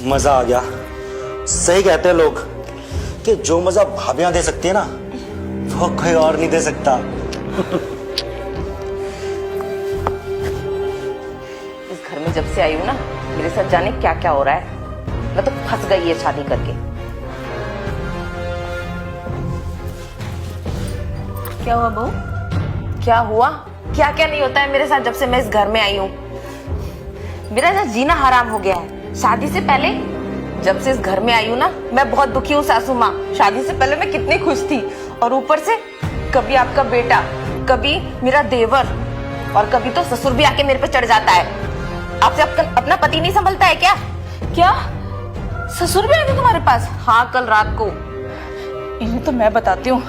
मजा आ गया। सही कहते हैं लोग कि जो मजा भाभियां दे सकती है ना वो कोई और नहीं दे सकता। इस घर में जब से आई हूँ ना, मेरे साथ जाने क्या क्या हो रहा है। मैं तो फंस गई है शादी करके। क्या हुआ बहू? क्या हुआ? क्या क्या नहीं होता है मेरे साथ जब से मैं इस घर में आई हूँ। मेरा ना जीना हराम हो गया है। शादी से पहले जब से इस घर में आई हूँ ना, मैं बहुत दुखी हूँ सासू माँ। शादी से पहले मैं कितनी खुश थी, और ऊपर से कभी आपका बेटा, कभी मेरा देवर, और कभी तो ससुर भी आके मेरे पे चढ़ जाता है। आपसे अपना पति नहीं संभलता है क्या? क्या ससुर भी आए तुम्हारे पास? हाँ, कल रात को। इन्हें तो मैं बताती हूँ।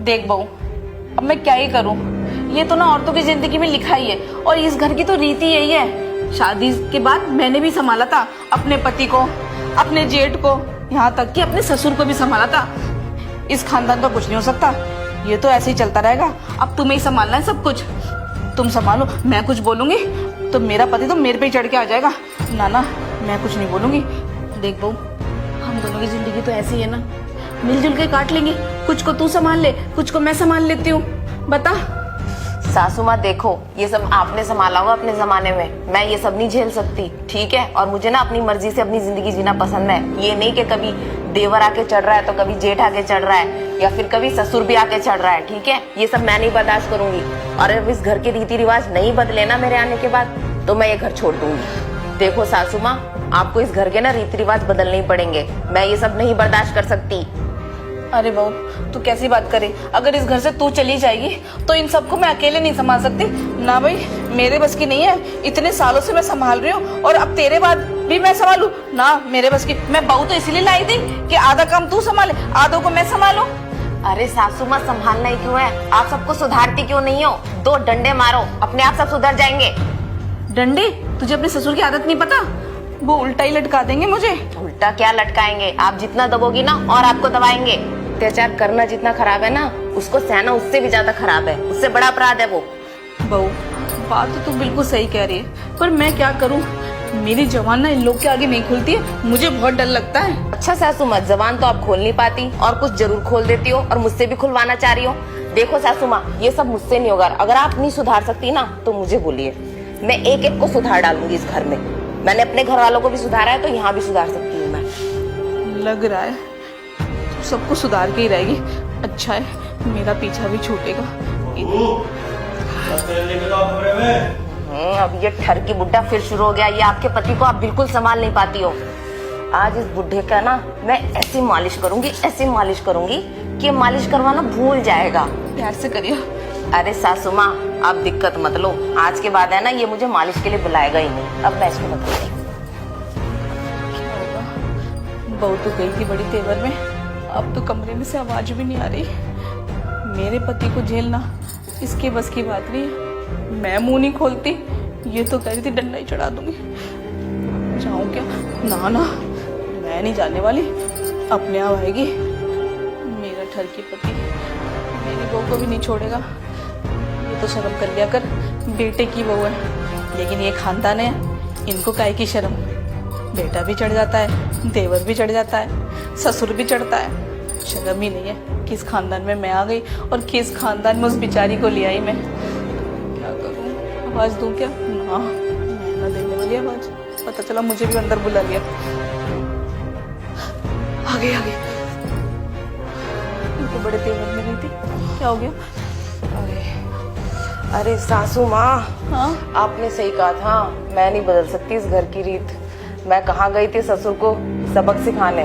देख बहू, अब मैं क्या ही करूँ। ये तो ना औरतों की जिंदगी में लिखा ही है, और इस घर की तो रीति यही है। शादी के बाद मैंने भी संभाला था अपने पति को, अपने जेठ को, यहाँ तक कि अपने ससुर को भी संभाला था। इस खानदान का कुछ नहीं हो सकता, ये तो ऐसे ही चलता रहेगा। अब तुम्हें ही संभालना है सब कुछ, तुम संभालो। मैं कुछ बोलूंगी तो मेरा पति तो मेरे पे ही चढ़ के आ जाएगा। ना ना, मैं कुछ नहीं बोलूंगी। देख बहू, हम दोनों की जिंदगी तो ऐसी है ना, मिलजुल के काट लेंगे। कुछ को तू संभाल ले, कुछ को मैं संभाल लेती हूँ। बता। सासू माँ देखो, ये सब आपने संभाला होगा अपने जमाने में, मैं ये सब नहीं झेल सकती, ठीक है? और मुझे ना अपनी मर्जी से अपनी जिंदगी जीना पसंद है। ये नहीं कि कभी देवर आके चढ़ रहा है तो कभी जेठ आके चढ़ रहा है, या फिर कभी ससुर भी आके चढ़ रहा है, ठीक है? ये सब मैं नहीं बर्दाश्त करूंगी। और अब इस घर के रीति रिवाज नहीं बदले ना मेरे आने के बाद, तो मैं ये घर छोड़ दूंगी। देखो सासू माँ, आपको इस घर के ना रीति रिवाज बदलने ही पड़ेंगे। मैं ये सब नहीं बर्दाश्त कर सकती। अरे बहू, तू कैसी बात करे? अगर इस घर से तू चली जाएगी तो इन सबको मैं अकेले नहीं संभाल सकती ना भाई। मेरे बस की नहीं है। इतने सालों से मैं संभाल रही हूँ, और अब तेरे बाद भी मैं संभालूं ना? मेरे बस की। मैं बहू तो इसीलिए लाई थी कि आधा काम तू संभाले, आधों को मैं संभालूं। अरे सासू माँ, संभालना ही क्यों है? आप सबको सुधारती क्यों नहीं हो? 2 डंडे मारो, अपने आप सब सुधर जाएंगे। डंडे? तुझे अपने ससुर की आदत नहीं पता? वो उल्टा ही लटका देंगे मुझे। उल्टा क्या लटकाएंगे? आप जितना दबोगी ना और आपको दबाएंगे। अत्याचार करना जितना खराब है ना, उसको सहना उससे भी ज्यादा खराब है। उससे बड़ा अपराध है वो। बहू, बात तो तू बिल्कुल सही कह रही है, पर मैं क्या करूं? मेरी जवान ना इन लोग के आगे नहीं खुलती है। मुझे बहुत डर लगता है। अच्छा सासू माँ, जबान तो आप खोल नहीं पाती, और कुछ जरूर खोल देती हो, और मुझसे भी खुलवाना चाह रही हो। देखो सासू माँ, ये सब मुझसे नहीं होगा। अगर आप नहीं सुधार सकती ना तो मुझे बोलिए, मैं एक एक को सुधार डालूंगी इस घर में। मैंने अपने घर वालों को भी सुधारा है, तो यहाँ भी सुधार सकती हूँ मैं। लग रहा है तू सबको सुधार के ही रहेगी। अच्छा है, मेरा पीछा भी छूटेगा। अब ये ठर की बुड्ढा फिर शुरू हो गया। ये आपके पति को आप बिल्कुल संभाल नहीं पाती हो। आज इस बुड्ढे का ना मैं ऐसी मालिश करूंगी कि मालिश करवाना भूल जाएगा। प्यार से करिए। अरे सासू माँ, आप दिक्कत मत लो। आज के बाद है ना, ये मुझे मालिश के लिए बुलाएगा ही नहीं। अब मैं इसको बताती हूँ। बहू तो गई थी बड़ी तेवर में, अब तो कमरे में से आवाज भी नहीं आ रही। मेरे पति को झेलना इसके बस की बात नहीं है। मैं मुंह नहीं खोलती, ये तो कह रही थी डंडा ही चढ़ा दूंगी। जाऊं क्या? ना ना, मैं नहीं जाने वाली। अपने आप आएगी। मेरा ठर की पति मेरी बहू को भी नहीं छोड़ेगा। ये तो शर्म कर लिया कर, बेटे की बहू है। लेकिन ये खानदान है, इनको काहे की शर्म? बेटा भी चढ़ जाता है, देवर भी चढ़ जाता है, ससुर भी चढ़ता है। शर्म ही नहीं है। किस खानदान में मैं आ गई और किस खानदान में उस बेचारी को ले आई मैं। क्या करूं? आवाज दूं क्या? ना, मैं ना देने वाली आवाज। पता चला मुझे भी अंदर बुला लिया। आ गई। तो बड़े तेवर में गई थी, क्या हो गया? अरे सासू माँ, हाँ? आपने सही कहा था, मैं नहीं बदल सकती इस घर की रीत। मैं कहाँ गई थी ससुर को सबक सिखाने,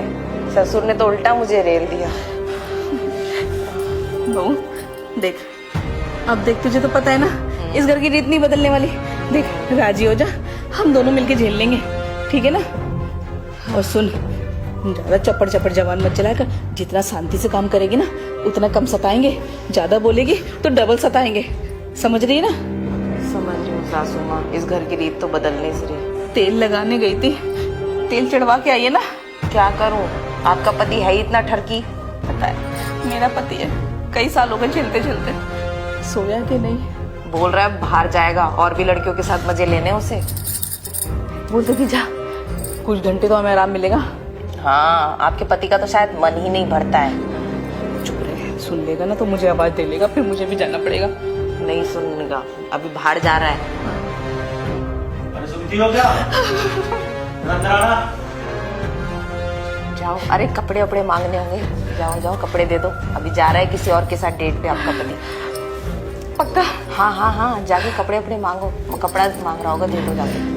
ससुर ने तो उल्टा मुझे रेल दिया। बहू देख, अब देख, तुझे तो पता है ना इस घर की रीत नहीं बदलने वाली। देख, राजी हो जा, हम दोनों मिलके झेल लेंगे, ठीक है ना? और सुन, ज्यादा चपड़ जवान मत चलाकर। जितना शांति से काम करेगी ना, उतना कम सताएंगे। ज्यादा बोलेगी तो डबल सताएंगे। समझ रही है ना? समझ रही हूँ सासू माँ, इस घर की रीत तो बदलने से रही। तेल लगाने गई थी, तेल चढ़वा के आई है ना। क्या करूँ, आपका पति है ही इतना ठरकी। पता है, मेरा पति है, कई सालों के झेलते सोया कि नहीं? बोल रहा है बाहर जाएगा और भी लड़कियों के साथ मजे लेने उसे। बोल तो कि जा, कुछ घंटे तो हमें आराम मिलेगा। हाँ, आपके पति का तो शायद मन ही नहीं भरता है। चुप रहे, सुन लेगा ना तो मुझे आवाज दे लेगा, फिर मुझे भी जाना पड़ेगा। नहीं सुनेगा, अभी बाहर जा रहा है। अरे सुनती हो क्या? अंदर आना। जाओ, अरे कपड़े वपड़े मांगने होंगे, जाओ जाओ कपड़े दे दो। अभी जा रहा है किसी और के साथ डेट पे आपका पति। पक्का? हाँ हाँ हाँ, जाके कपड़े वपड़े मांगो, कपड़ा मांग रहा होगा, दे दो जाके।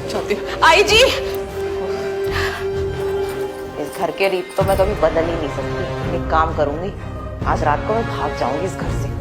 चलती हूँ। आई जी, इस घर के रीत तो मैं कभी बदल ही नहीं सकती। एक काम करूंगी, आज रात को मैं भाग जाऊंगी इस घर से।